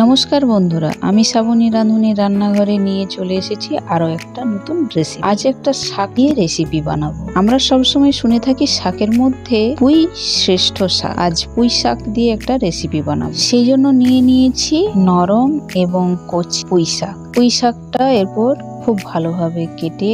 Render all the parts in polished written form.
নমস্কার বন্ধুরা, আমি শ্রাবণী রাঁধুনি রান্নাঘরে নিয়ে চলে এসেছি আরো একটা নতুন রেসিপি। আজ একটা শাক দিয়ে রেসিপি বানাবো। আমরা সবসময় শুনে থাকি শাকের মধ্যে পুঁই শ্রেষ্ঠ শাক। আজ পুঁই শাক দিয়ে একটা রেসিপি বানাবো। সেই জন্য নিয়ে নিয়েছি নরম এবং কচি পুঁই শাক। পুঁই শাকটা এরপর খুব ভালোভাবে কেটে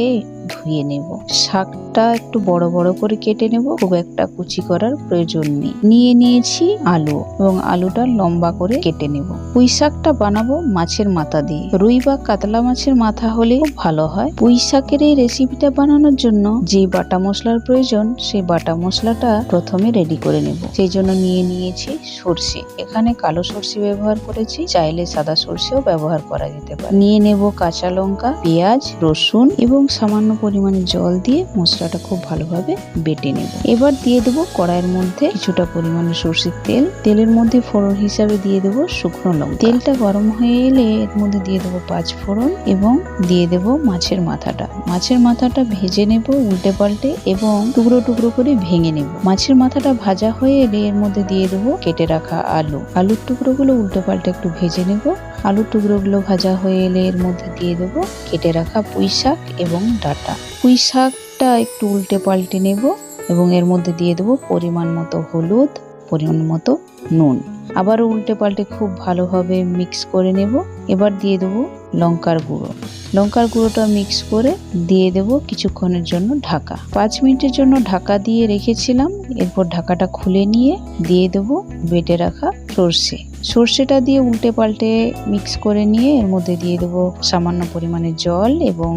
ধুয়ে নেব। শাকটা একটু বড় বড় করে কেটে নেব, খুব একটা কুচি করার প্রয়োজন নেই। নিয়ে নিয়েছি আলু এবং আলুটা লম্বা করে কেটে নেব। পুঁই শাকটা বানাবো মাছের মাথা দিয়ে। রুই বা কাতলা মাছের মাথা হলে খুব ভালো হয়। পুঁই শাকের এই রেসিপিটা বানানোর জন্য যে বাটা মশলার প্রয়োজন, সেই বাটা মশলাটা প্রথমে রেডি করে নেব। সেই জন্য নিয়ে নিয়েছি সর্ষে। এখানে কালো সর্ষে ব্যবহার করেছি, চাইলে সাদা সর্ষেও ব্যবহার করা যেতে পারে। নিয়ে নেব কাঁচা লঙ্কা, পেঁয়াজ, রসুন এবং সামান্য পরিমাণে জল দিয়ে মশলাটা খুব ভালোভাবে বেটে নেব। এবার দিয়ে দেবো কড়াইয়ের মধ্যে কিছুটা পরিমাণে সর্ষের তেল। তেলের মধ্যে ফোড়ন হিসাবে দিয়ে দেবো শুকনো লঙ্কা। তেলটা গরম হয়ে এলে এর মধ্যে দিয়ে দেবো 5 ফোড়ন এবং দিয়ে দেবো মাছের মাথাটা। মাছের মাথাটা ভেজে নেব উল্টে পাল্টে এবং টুকরো টুকরো করে ভেঙে নেব। মাছের মাথাটা ভাজা হয়ে এলে এর মধ্যে দিয়ে দেবো কেটে রাখা আলু। আলুর টুকরোগুলো উল্টে পাল্টে একটু ভেজে নেব। আলুর টুকরোগুলো ভাজা হয়ে এলে এর মধ্যে দিয়ে দেবো কেটে রাখা পুঁই শাক এবং ডাঁটা। পুঁই শাকটা একটু উল্টে পাল্টে নেব এবং এর মধ্যে দিয়ে দেবো পরিমাণ মতো হলুদ, পরিমাণ মতো নুন। আবার উল্টে পাল্টে খুব ভালোভাবে মিক্স করে নেব। এবার দিয়ে দেবো লঙ্কার গুঁড়ো। লঙ্কার গুঁড়োটা মিক্স করে দিয়ে দেব কিছুক্ষণের জন্য ঢাকা। 5 মিনিটের জন্য ঢাকা দিয়ে রেখেছিলাম। এরপর ঢাকাটা খুলে নিয়ে দিয়ে দেব বেটে রাখা সর্ষে। সর্ষেটা দিয়ে উল্টে পাল্টে মিক্স করে নিয়ে এর মধ্যে দিয়ে দেবো সামান্য পরিমাণে জল এবং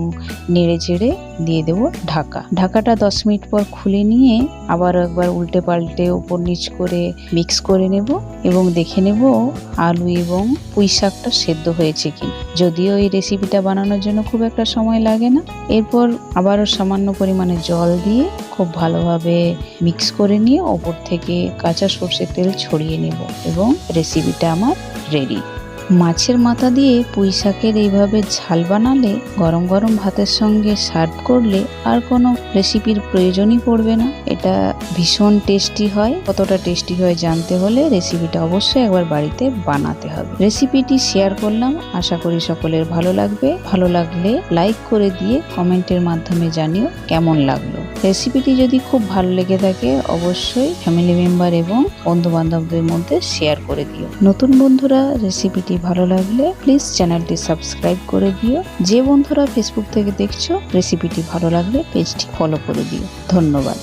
নেড়ে চেড়ে দিয়ে দেবো ঢাকা। ঢাকাটা 10 মিনিট পর খুলে নিয়ে আবার একবার উল্টে পাল্টে উপর নিচ করে মিক্স করে নেব এবং দেখে নেব আলু এবং পুঁই শাকটা সেদ্ধ হয়েছে কি। যদিও এই রেসিপিটা বানানোর জন্য খুব একটা সময় লাগে না। এরপর আবারও সামান্য পরিমাণে জল দিয়ে খুব ভালোভাবে মিক্স করে নিয়ে ওপর থেকে কাঁচা সর্ষের তেল ছড়িয়ে নেব এবং রেসিপিটা আমার রেডি। মাছের মাথা দিয়ে পুঁই শাকের এইভাবে ঝাল বানালে গরম গরম ভাতের সঙ্গে সার্ভ করলে আর কোনো রেসিপির প্রয়োজনই পড়বে না। এটা ভীষণ টেস্টি হয়। কতটা টেস্টি হয় জানতে হলে রেসিপিটা অবশ্যই একবার বাড়িতে বানাতে হবে। রেসিপিটি শেয়ার করলাম, আশা করি সকলের ভালো লাগবে। ভালো লাগলে লাইক করে দিয়ে কমেন্টের মাধ্যমে জানিও কেমন লাগলো। রেসিপিটি যদি খুব ভালো লেগে থাকে অবশ্যই ফ্যামিলি মেম্বার এবং বন্ধু বান্ধবদের মধ্যে শেয়ার করে দিও। নতুন বন্ধুরা রেসিপিটি ভালো লাগলে প্লিজ চ্যানেলটি সাবস্ক্রাইব করে দিও। যে বন্ধুরা ফেসবুক থেকে দেখছো রেসিপিটি ভালো লাগলে পেজটি ফলো করে দিও। ধন্যবাদ।